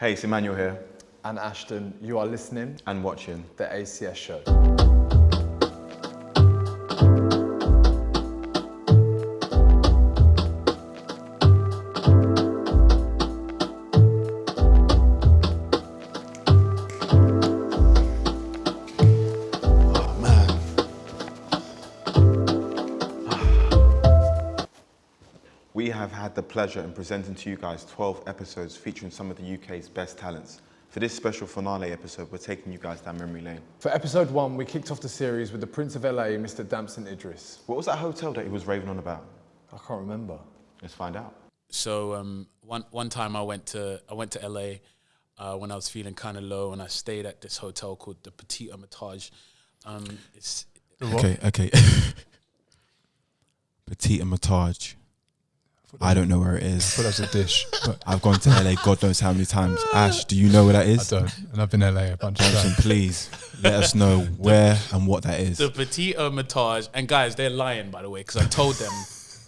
Hey, it's Emmanuel here. And Ashton, you are listening And watching the ACS show. Oh, man. We have had the pleasure in presenting to you guys 12 episodes featuring some of the UK's best talents. For this special finale episode, we're taking you guys down memory lane. For episode 1, we kicked off the series with the Prince of LA, Mr. Damson Idris. What was that hotel that he was raving on about? I can't remember. Let's find out. So one time I went to LA when I was feeling kind of low, and I stayed at this hotel called the Petit Hermitage. Okay. Petit Hermitage. I don't know where it is. I thought that was a dish. But I've gone to LA God knows how many times. Ash, do you know where that I is? don't. And I've been to LA a bunch of Johnson, times. please let us know where and what that is. The Petit Hermitage, and guys, they're lying, by the way, because I told them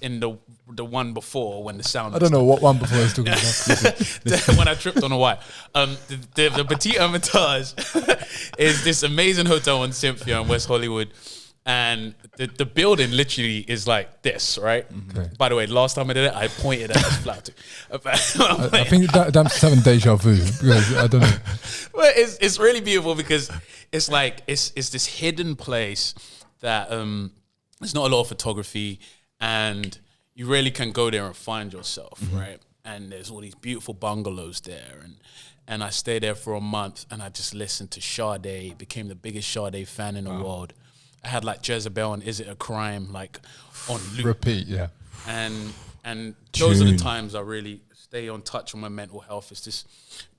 in the one before when the sound. I don't know what one before I was talking about. When I tripped on a wire. The Petit Hermitage is this amazing hotel in Cynthia in West Hollywood. And the building literally is like this, right? Okay. By the way, last time I did it, I pointed at this flat. I think Damson's having deja vu because I don't know. But it's really beautiful because it's like it's this hidden place that there's not a lot of photography, and you really can go there and find yourself, right? And there's all these beautiful bungalows there, and I stayed there for a month, and I just listened to Sade, became the biggest Sade fan in the world. I had like Jezebel and Is It a Crime like on loop. Repeat, yeah. And those are the Tune. times I really stay on touch with my mental health. It's just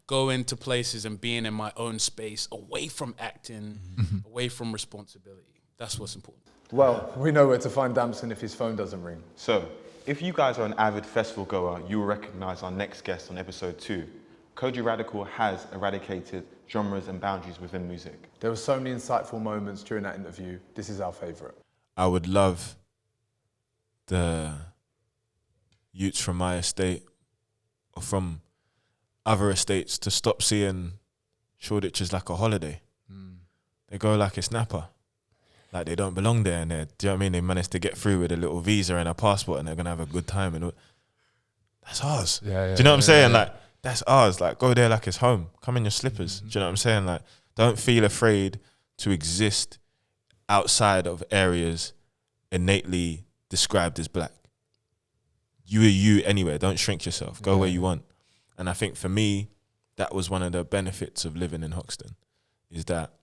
go into places and being in my own space, away from acting, away from responsibility. That's what's important. Well, we know where to find Damson if his phone doesn't ring. So, if you guys are an avid festival goer, you will recognize our next guest on episode 2. Kojey Radical has eradicated genres and boundaries within music. There were so many insightful moments during that interview. This is our favourite. I would love the youths from my estate or from other estates to stop seeing Shoreditch as like a holiday. They go like a snapper. Like they don't belong there, and do you know what I mean? They managed to get through with a little visa and a passport, and they're gonna have a good time. And that's ours. Yeah, Do you know what I'm saying? yeah. Like that's ours. Like go there like it's home. Come in your slippers. Do you know what I'm saying? Like don't feel afraid to exist outside of areas innately described as black. You are you anyway. Don't shrink yourself. Go where you want. And I think for me, that was one of the benefits of living in Hoxton, is that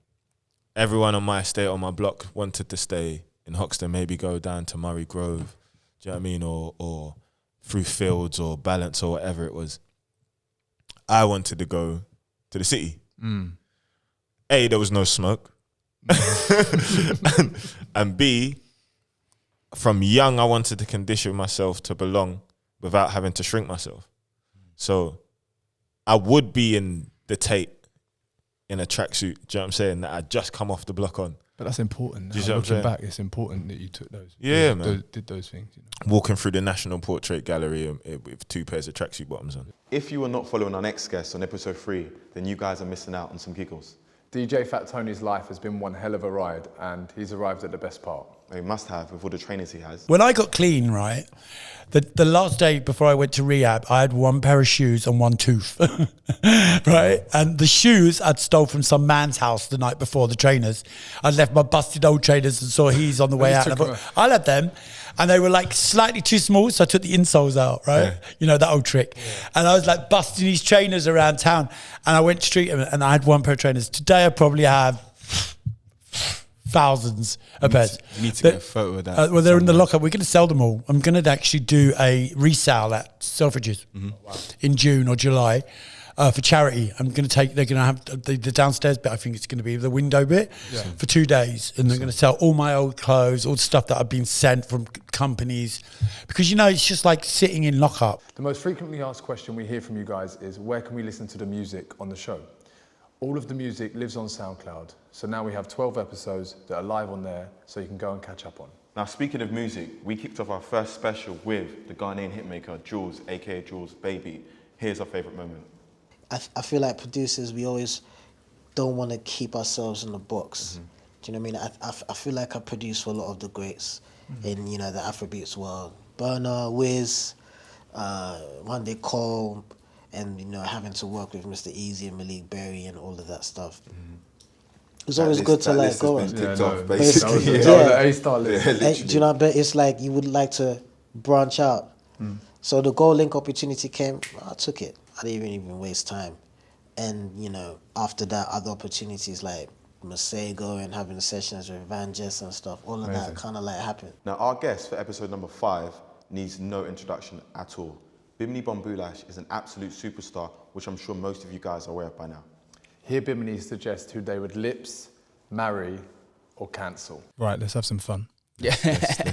everyone on my estate, on my block, wanted to stay in Hoxton, maybe go down to Murray Grove, do you know what I mean, or through Fields or Balance or whatever it was. I wanted to go to the city. A, there was no smoke. and B, from young, I wanted to condition myself to belong without having to shrink myself. So I would be in the Tate in a tracksuit, do you know what I'm saying, that I'd just come off the block on. But that's important. Do you see what I'm Looking saying? back, it's important that you took those. Yeah, man. Did those things. You know? Walking through the National Portrait Gallery with 2 pairs of tracksuit bottoms on. If you are not following our next guest on episode 3, then you guys are missing out on some giggles. DJ Fat Tony's life has been one hell of a ride, and he's arrived at the best part. He must have with all the trainers he has. When I got clean, right, the last day before I went to rehab, I had 1 pair of shoes and 1 tooth, right? And the shoes I'd stole from some man's house the night before, the trainers. I'd left my busted old trainers and saw he's on the way out. And I thought, I'll have them. And they were like slightly too small, so I took the insoles out, right? Yeah. You know, that old trick. And I was like busting these trainers around town. And I went to street them and I had 1 pair of trainers. Today I probably have thousands of pairs. You need to get a photo of that. Well, they're in the lockup. We're going to sell them all. I'm going to actually do a resale at Selfridges in June or July for charity. I'm going to take. They're going to have the downstairs bit. I think it's going to be the window bit for 2 days, and they're going to sell all my old clothes, all the stuff that I've been sent from companies, because you know it's just like sitting in lockup. The most frequently asked question we hear from you guys is, where can we listen to the music on the show? All of the music lives on SoundCloud, so now we have 12 episodes that are live on there, so you can go and catch up on. Now, speaking of music, we kicked off our first special with the Ghanaian hitmaker Jules, aka Jules Baby. Here's our favourite moment. I feel like producers, we always don't want to keep ourselves in the box. Do you know what I mean? I feel like I produce for a lot of the greats in, you know, the Afrobeats world. Burna, Wiz, one day Cole, and, you know, having to work with Mr. Easy and Malik Berry and all of that stuff. It's always good to like go on. Ticked no, off, basically. basically. Yeah. A star list. Do you know, but it's like you would like to branch out. So the Gold Link opportunity came, I took it. I didn't even waste time. And, you know, after that, other opportunities like Masego and having sessions with Van Jess and stuff, all of that kind of like happened. Now, our guest for episode number 5 needs no introduction at all. Bimini Bombulash is an absolute superstar, which I'm sure most of you guys are aware of by now. Here Bimini suggests who they would lips, marry, or cancel. Right, let's have some fun. Let's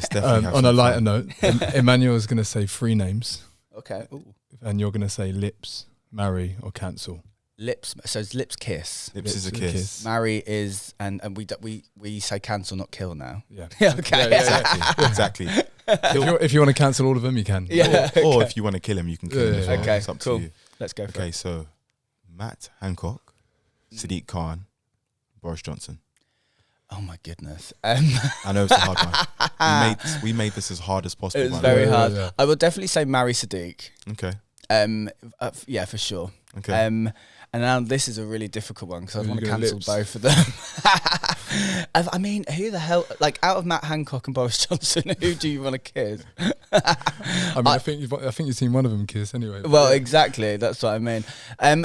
definitely have On some a lighter fun. note, Emmanuel is going to say 3 names, Okay. Ooh. and you're going to say lips, marry, or cancel. Lips. So it's lips kiss. Lips is a kiss. Marry is and we say cancel, not kill now. Yeah. Yeah. Okay. Exactly. If you want to cancel all of them, you can. Yeah. Or if you want to kill him, you can kill him as well. Okay, It's up cool. to you. Let's go for Okay, it. so Matt Hancock, Sadiq Khan, Boris Johnson. Oh my goodness. I know it's a hard one. We made this as hard as possible. It was by the way. very hard. yeah. I will definitely say marry Sadiq. Okay. Yeah, for sure. Okay. And now this is a really difficult one because I Who want to you gonna cancel lips? both of them. I mean, who the hell? Like, out of Matt Hancock and Boris Johnson, who do you want to kiss? I mean, I think you've seen one of them kiss anyway. Well, exactly. That's what I mean.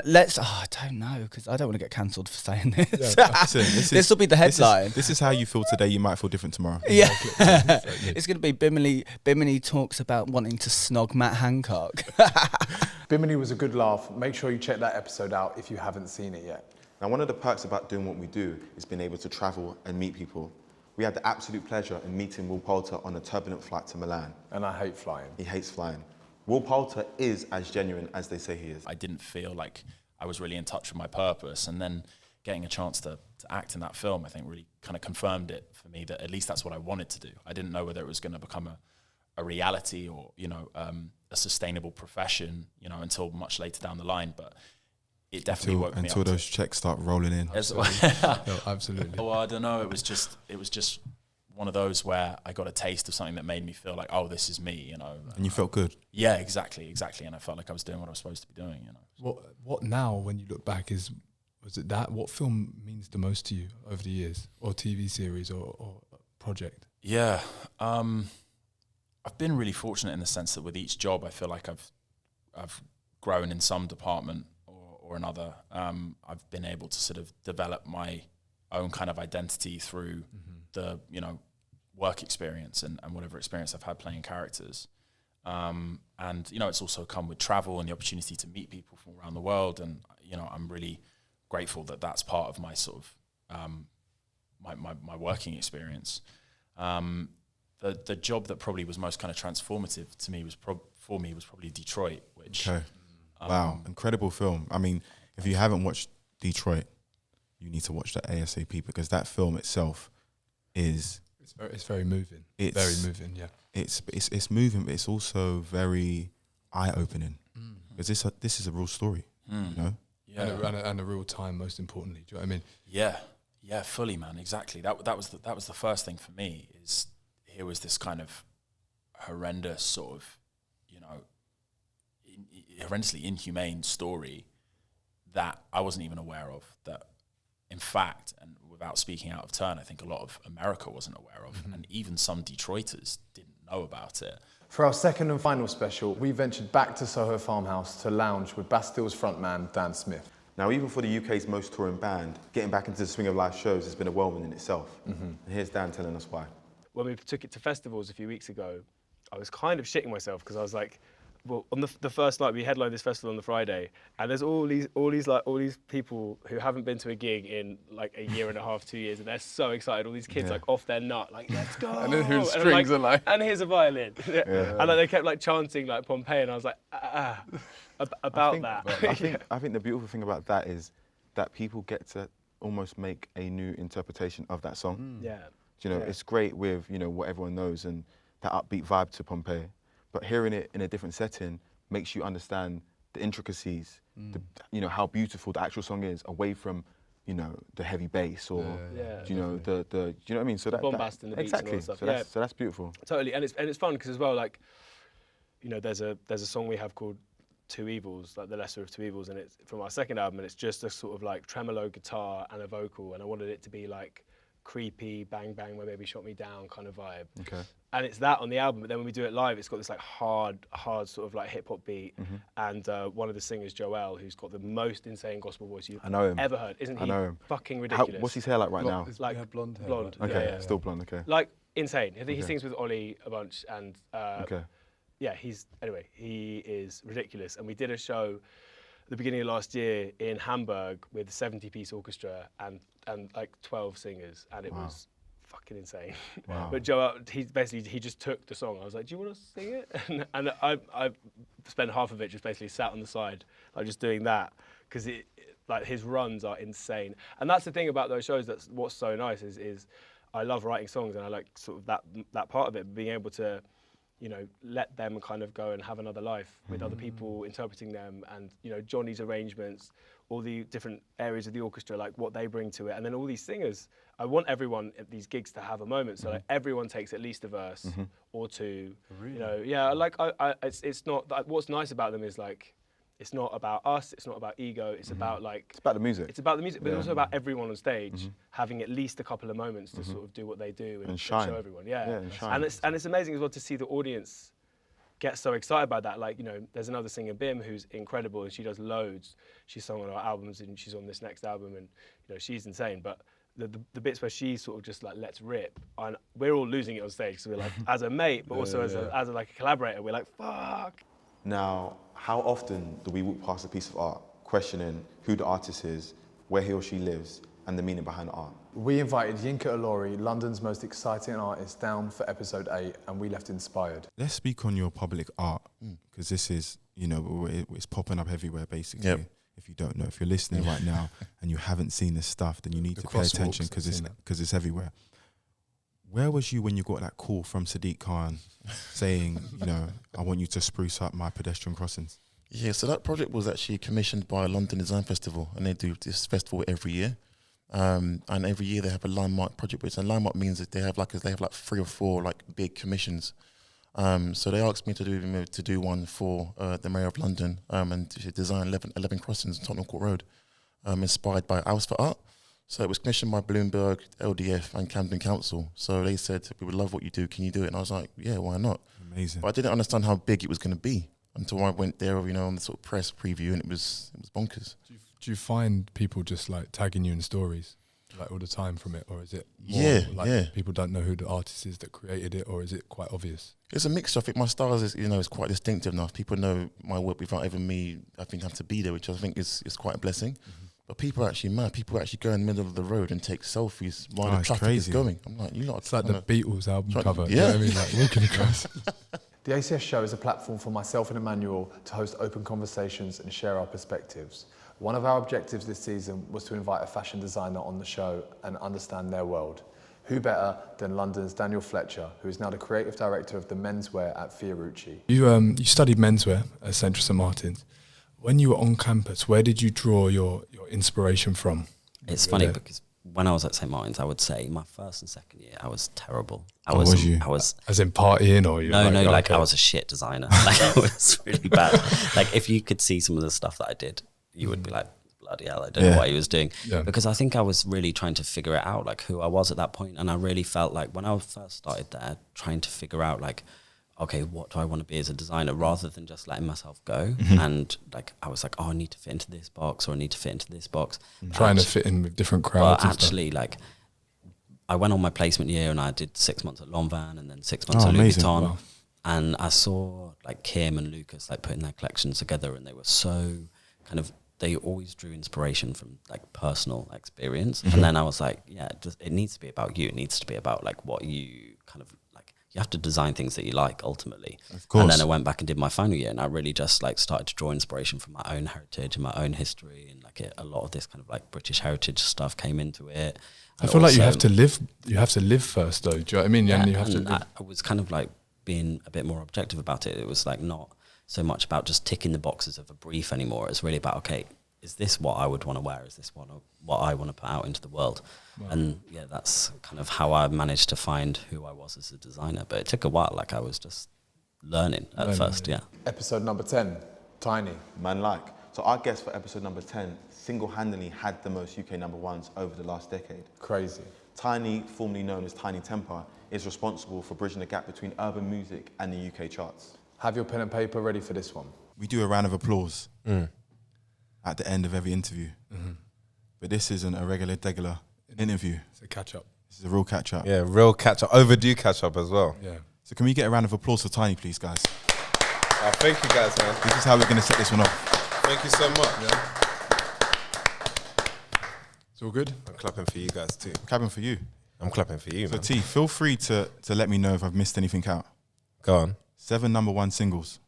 Let's. Oh, I don't know because I don't want to get cancelled for saying this. Listen, This will be the headline. This is how you feel today. You might feel different tomorrow. Yeah, it's going to be Bimini talks about wanting to snog Matt Hancock. Bimini was a good laugh. Make sure you check that episode out if you haven't seen it yet. Now, one of the perks about doing what we do is being able to travel and meet people. We had the absolute pleasure in meeting Will Poulter on a turbulent flight to Milan. And I hate flying. He hates flying. Will Poulter is as genuine as they say he is. I didn't feel like I was really in touch with my purpose, and then getting a chance to act in that film, I think really kind of confirmed it for me that at least that's what I wanted to do. I didn't know whether it was going to become a reality or, you know, a sustainable profession, you know, until much later down the line, but it definitely woke me Until up. those checks start rolling in. No, absolutely. Well, I don't know. It was just one of those where I got a taste of something that made me feel like, oh, this is me, you know. And you felt good. Yeah, exactly. And I felt like I was doing what I was supposed to be doing, you know. What now, when you look back, was it that? What film means the most to you over the years, or TV series, or project? Yeah, I've been really fortunate in the sense that with each job, I feel like I've grown in some department or another. I've been able to sort of develop my own kind of identity through the, you know, work experience and whatever experience I've had playing characters. And, you know, it's also come with travel and the opportunity to meet people from around the world. And, you know, I'm really grateful that that's part of my sort of, my working experience. The job that probably was most kind of transformative to me was probably Detroit, which... Okay. Wow, incredible film. I mean, if you haven't watched Detroit, you need to watch that ASAP because that film itself is... It's very moving. It's very moving, yeah. It's moving, but it's also very eye-opening because this is a real story, you know? Yeah. And a real time, most importantly. Do you know what I mean? Yeah, fully, man. Exactly. That was the first thing for me. Is here was this kind of horrendous sort of, you know, horrendously inhumane story that I wasn't even aware of. That, in fact, and without speaking out of turn, I think a lot of America wasn't aware of, and even some Detroiters didn't know about it. For our second and final special, we ventured back to Soho Farmhouse to lounge with Bastille's frontman, Dan Smith. Now, even for the UK's most touring band, getting back into the swing of live shows has been a whirlwind in itself. And here's Dan telling us why. When we took it to festivals a few weeks ago, I was kind of shitting myself because I was like, well, on the first night we headlined this festival on the Friday, and there's all these people who haven't been to a gig in like a year and a half, 2 years, and they're so excited. All these kids like off their nut, like let's go. And then whose I'm strings are like, and here's a violin, and like they kept like chanting like Pompeii, and I was like about that. I think the beautiful thing about that is that people get to almost make a new interpretation of that song. Yeah. You know, Yeah. it's great with, you know, what everyone knows and that upbeat vibe to Pompeii, but hearing it in a different setting makes you understand the intricacies, you know, how beautiful the actual song is, away from, you know, the heavy bass or, you know, the do you know what I mean? So that bombast and the beats and all that stuff. So that's beautiful. Totally, and it's fun because as well, like, you know, there's a song we have called Two Evils, like the lesser of two evils, and it's from our second album, and it's just a sort of like tremolo guitar and a vocal, and I wanted it to be like creepy, bang bang, my baby shot me down kind of vibe. Okay. And it's that on the album, but then when we do it live, it's got this like hard sort of like hip hop beat, and one of the singers, Joel, who's got the most insane gospel voice you've ever heard, isn't he? I know him. Fucking ridiculous. What's his hair like right now? Like blonde hair. Blonde. Okay, Yeah. still blonde. Okay. Like insane. I think he sings with Ollie a bunch, and Okay. yeah, he is ridiculous. And we did a show at the beginning of last year in Hamburg with a 70-piece orchestra and like 12 singers, and it was fucking insane. Wow. But Joel, he just took the song. I was like, do you want to sing it? And I spent half of it just basically sat on the side, like just doing that, because like his runs are insane. And that's the thing about those shows. That's what's so nice is I love writing songs, and I like sort of that part of it, being able to, you know, let them kind of go and have another life with other people interpreting them, and, you know, Johnny's arrangements, all the different areas of the orchestra, like what they bring to it, and then all these singers. I want everyone at these gigs to have a moment, so like everyone takes at least a verse or two. Really? You know, yeah, like it's not. What's nice about them is like, it's not about us, it's not about ego, it's about like... It's about the music. It's about the music, but it's also about everyone on stage having at least a couple of moments to sort of do what they do and shine. show everyone. Yeah, and shine. And it's amazing as well to see the audience get so excited by that. Like, you know, there's another singer, Bim, who's incredible, and she does loads. She's sung on our albums, and she's on this next album, and, you know, she's insane. But the bits where she sort of just like lets rip, and we're all losing it on stage, so we're like, as a mate, but also as a like a collaborator, we're like, fuck. Now, how often do we walk past a piece of art, questioning who the artist is, where he or she lives, and the meaning behind the art? We invited Yinka Ilori, London's most exciting artist, down for episode 8, and we left inspired. Let's speak on your public art, because this is, you know, it's popping up everywhere, basically. Yep. If you don't know, if you're listening right now and you haven't seen this stuff, then you need to pay attention, because it's everywhere. Where was you when you got that call from Sadiq Khan saying, you know, I want you to spruce up my pedestrian crossings? Yeah, so that project was actually commissioned by London Design Festival, and they do this festival every year. And every year they have a landmark project, which a landmark means that they have like 3 or 4 like big commissions. So they asked me to do one for the Mayor of London, and to design 11 crossings on Tottenham Court Road, inspired by Owls for Art. So it was commissioned by Bloomberg, LDF, and Camden Council. So they said, we would love what you do, can you do it? And I was like, yeah, why not? Amazing. But I didn't understand how big it was going to be until I went there, you know, on the sort of press preview, and it was bonkers. Do you find people just like tagging you in stories like all the time from it, or is it more Yeah. people don't know who the artist is that created it, or is it quite obvious? It's a mixture. I think my style is, you know, is quite distinctive enough. People know my work without even me, I think, have to be there, which I think is quite a blessing. But people are actually mad. People actually go in the middle of the road and take selfies while the traffic is going. I'm like, you lot. It's like the Beatles album cover. Yeah. You know what I mean? Like walking across. The ACS show is a platform for myself and Emmanuel to host open conversations and share our perspectives. One of our objectives this season was to invite a fashion designer on the show and understand their world. Who better than London's Daniel Fletcher, who is now the creative director of the menswear at Fiorucci. You studied menswear at Central St Martin's. When you were on campus, where did you draw your inspiration from? It's funny because when I was at St Martin's, I would say my first and second year, I was terrible. I was as in partying, or I was a shit designer. Like I was really bad. Like if you could see some of the stuff that I did, you would be like, bloody hell, I don't know what he was doing. Yeah. Because I think I was really trying to figure it out, like who I was at that point. And I really felt like when I first started there, trying to figure out like, okay, what do I want to be as a designer, rather than just letting myself go. And like, I was like, oh, I need to fit into this box, or I need to fit into this box. Trying to fit in with different crowds. But actually, like, I went on my placement year and I did 6 months at Lanvin and then 6 months at Louis Vuitton. Wow. And I saw like Kim and Lucas like putting their collections together, and they were so kind of, they always drew inspiration from like personal experience. And then I was like, yeah, it needs to be about you. It needs to be about like what you kind of, you have to design things that you like ultimately. Of course. And then I went back and did my final year, and I really just like started to draw inspiration from my own heritage and my own history, and like a lot of this kind of like British heritage stuff came into it. I feel like you have to live first though. Do you know what I mean? Yeah, and you have to I was kind of like being a bit more objective about it. It was like not, so much about just ticking the boxes of a brief anymore. It's really about, okay, is this what I would want to wear? Is this what I want to put out into the world? Wow. And yeah, that's kind of how I managed to find who I was as a designer. But it took a while. Like I was just learning at first, yeah. Episode number 10, Tiny. Man like. So our guest for episode number 10 single-handedly had the most UK number ones over the last decade. Crazy. Tiny, formerly known as Tiny Temper, is responsible for bridging the gap between urban music and the UK charts. Have your pen and paper ready for this one. We do a round of applause at the end of every interview. But this isn't a regular interview. It's a catch-up. This is a real catch-up. Yeah, real catch-up. Overdue catch-up as well. Yeah. So can we get a round of applause for Tiny, please, guys? Thank you, guys, man. This is how we're going to set this one off. Thank you so much. Yeah. It's all good? I'm clapping for you guys too. Clapping for you. I'm clapping for you, So man. T, feel free to let me know if I've missed anything out. Go on. 7 number 1 singles.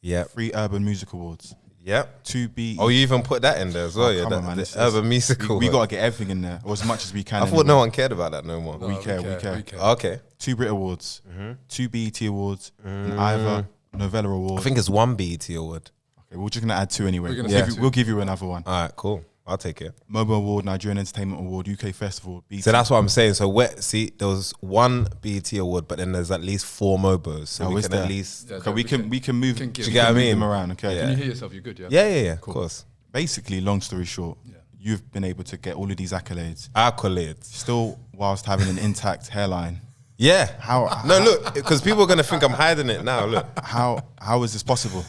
Yep. 3 Urban Music Awards. Yep. 2 BET. Oh, you even put that in there as well, yeah? Come on, man. The urban musical. We got to get everything in there, or as much as we can. I thought no one cared about that no more. We care. Okay. 2 Brit Awards. 2 BET Awards. An Ivor Novella Award. I think it's 1 BET award. Okay, we're just going to add 2 anyway. We'll give you another one. All right, cool. I'll take it. Mobile Award, Nigerian Entertainment Award, UK Festival. BET. So that's what I'm saying. So there was 1 BET award, but then there's at least 4 Mobos. So we can at least... Okay, we can move do you get what I mean? them around, okay? Can you hear yourself? You're good, yeah? Yeah, Cool. of course. Basically, long story short, you've been able to get all of these accolades. Still whilst having an intact hairline. Yeah. How? No, look, because people are going to think I'm hiding it now, look. How is this possible?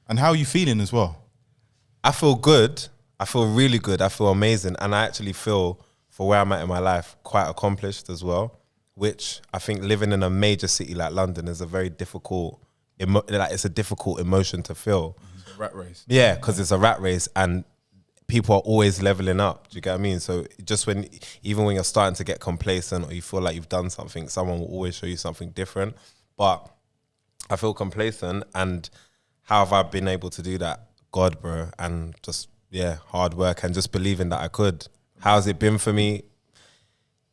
And how are you feeling as well? I feel good. I feel really good. I feel amazing. And I actually feel, for where I'm at in my life, quite accomplished as well, which I think living in a major city like London is a very difficult, it's a difficult emotion to feel. It's a rat race. Yeah, because it's a rat race and people are always leveling up. Do you get what I mean? So just even when you're starting to get complacent or you feel like you've done something, someone will always show you something different. But I feel complacent, and how have I been able to do that? God, bro, and just... yeah, hard work and just believing that I could. How's it been for me?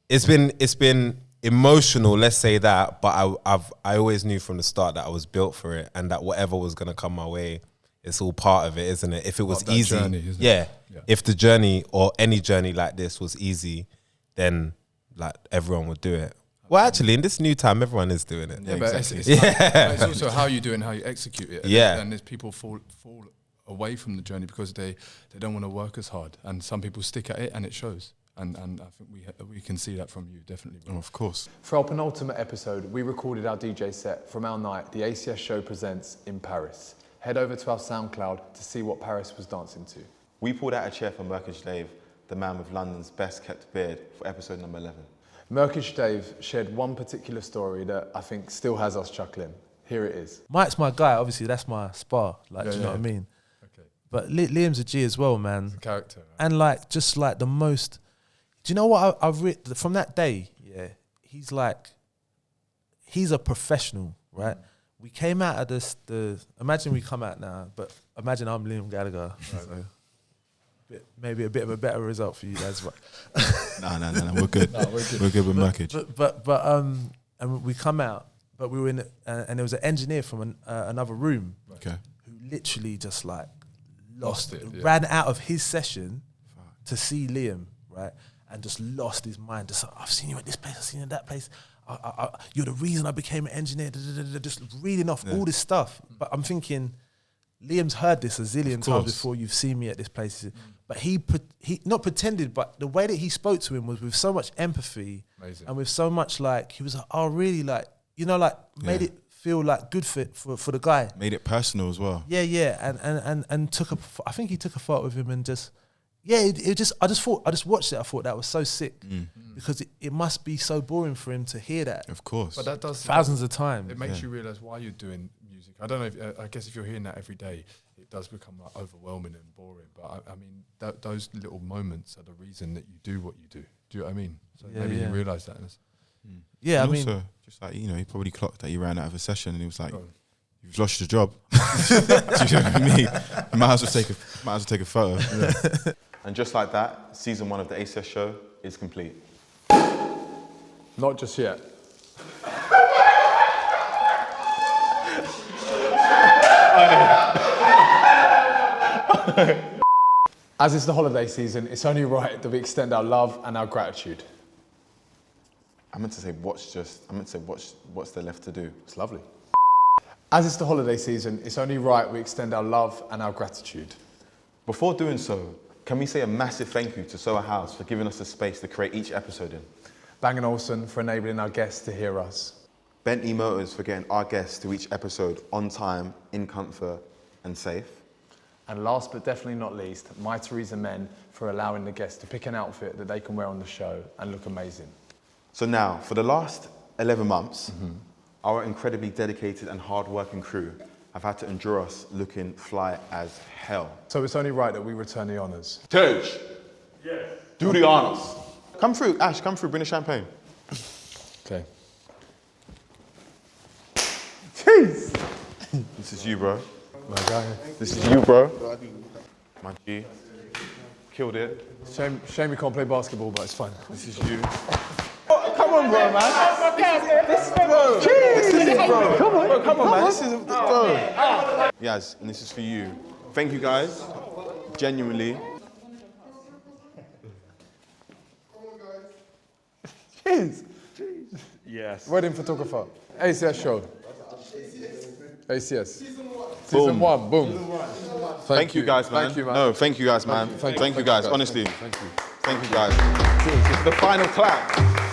It's been emotional, let's say that, but I always knew from the start that I was built for it, and that whatever was gonna come my way, it's all part of it, isn't it? If it was easy, journey, isn't it? yeah. Yeah. If the journey or any journey like this was easy, then like everyone would do it. Well, actually, in this new time, everyone is doing it. Yeah, but exactly. it's also how you do it and how you execute it. Yeah. And there's people fall away from the journey because they don't want to work as hard, and some people stick at it and it shows, and I think we can see that from you, definitely, bro. Oh, of course. For our penultimate episode, we recorded our DJ set from our night, the ACS show presents in Paris. Head over to our SoundCloud to see what Paris was dancing to. We pulled out a chair for Merkish Dave, the man with London's best kept beard, for episode number 11. Merkish Dave shared one particular story that I think still has us chuckling. Here it is. Mike's my guy, obviously that's my spar, like, do you know what I mean? But Liam's a G as well, man. It's a character. Right? And like, just like the most, do you know what I've read from that day? Yeah, he's a professional, right? We came out of imagine we come out now, but imagine I'm Liam Gallagher. Right. So maybe a bit of a better result for you guys. But No, we're good. We're good with Merkage. But and we come out, but we were in, and there was an engineer from another room, okay, who literally just like Lost it, ran out of his session to see Liam, right, and just lost his mind. Just like, I've seen you at this place, I've seen you at that place. You're the reason I became an engineer. Just reading off all this stuff. But I'm thinking, Liam's heard this a zillion times before. You've seen me at this place, but he not pretended, but the way that he spoke to him was with so much empathy. Amazing. And with so much like, he was like, oh really, like, you know, like made it feel like good for the guy. Made it personal as well. Yeah, and I think he took a photo with him and just, I just watched it. I thought that was so sick because it must be so boring for him to hear that. Of course, but that does thousands of times. It makes you realize why you're doing music. I don't know. I guess if you're hearing that every day, it does become like overwhelming and boring. But I mean, those little moments are the reason that you do what you do. Do you know what I mean? So maybe you realize that. Yeah, and I mean, also, just like, you know, he probably clocked that you ran out of a session and he was like, you've lost your job. Do you know what I mean? You might as well take a photo. Yeah. And just like that, season 1 of the ACS show is complete. Not just yet. Oh, yeah. As it's the holiday season, it's only right that we extend our love and our gratitude. I meant to say what's there left to do. It's lovely. As it's the holiday season, it's only right we extend our love and our gratitude. Before doing so, can we say a massive thank you to Soho House for giving us the space to create each episode in? Bang & Olufsen for enabling our guests to hear us. Bentley Motors for getting our guests to each episode on time, in comfort and safe. And last but definitely not least, My Theresa Men for allowing the guests to pick an outfit that they can wear on the show and look amazing. So now, for the last 11 months, our incredibly dedicated and hard-working crew have had to endure us looking fly as hell. So it's only right that we return the honours. Tej! Yes. Do the honours. Come through, Ash, come through, bring the champagne. Okay. Jeez! This is you, bro. My guy. This is you, bro. My G. Killed it. Shame we can't play basketball, but it's fine. This is you. Come on, bro, man. This is bro. This is it, bro. Come on, man. This is bro. Yes, and this is for you. Thank you, guys. Genuinely. Cheers. Yes. Wedding photographer. ACS show. ACS. Season 1, boom. Thank you guys, man. Thank you, man. No, thank you guys, man. Thank you guys, honestly. Thank you. Thank you guys. This is the final clap.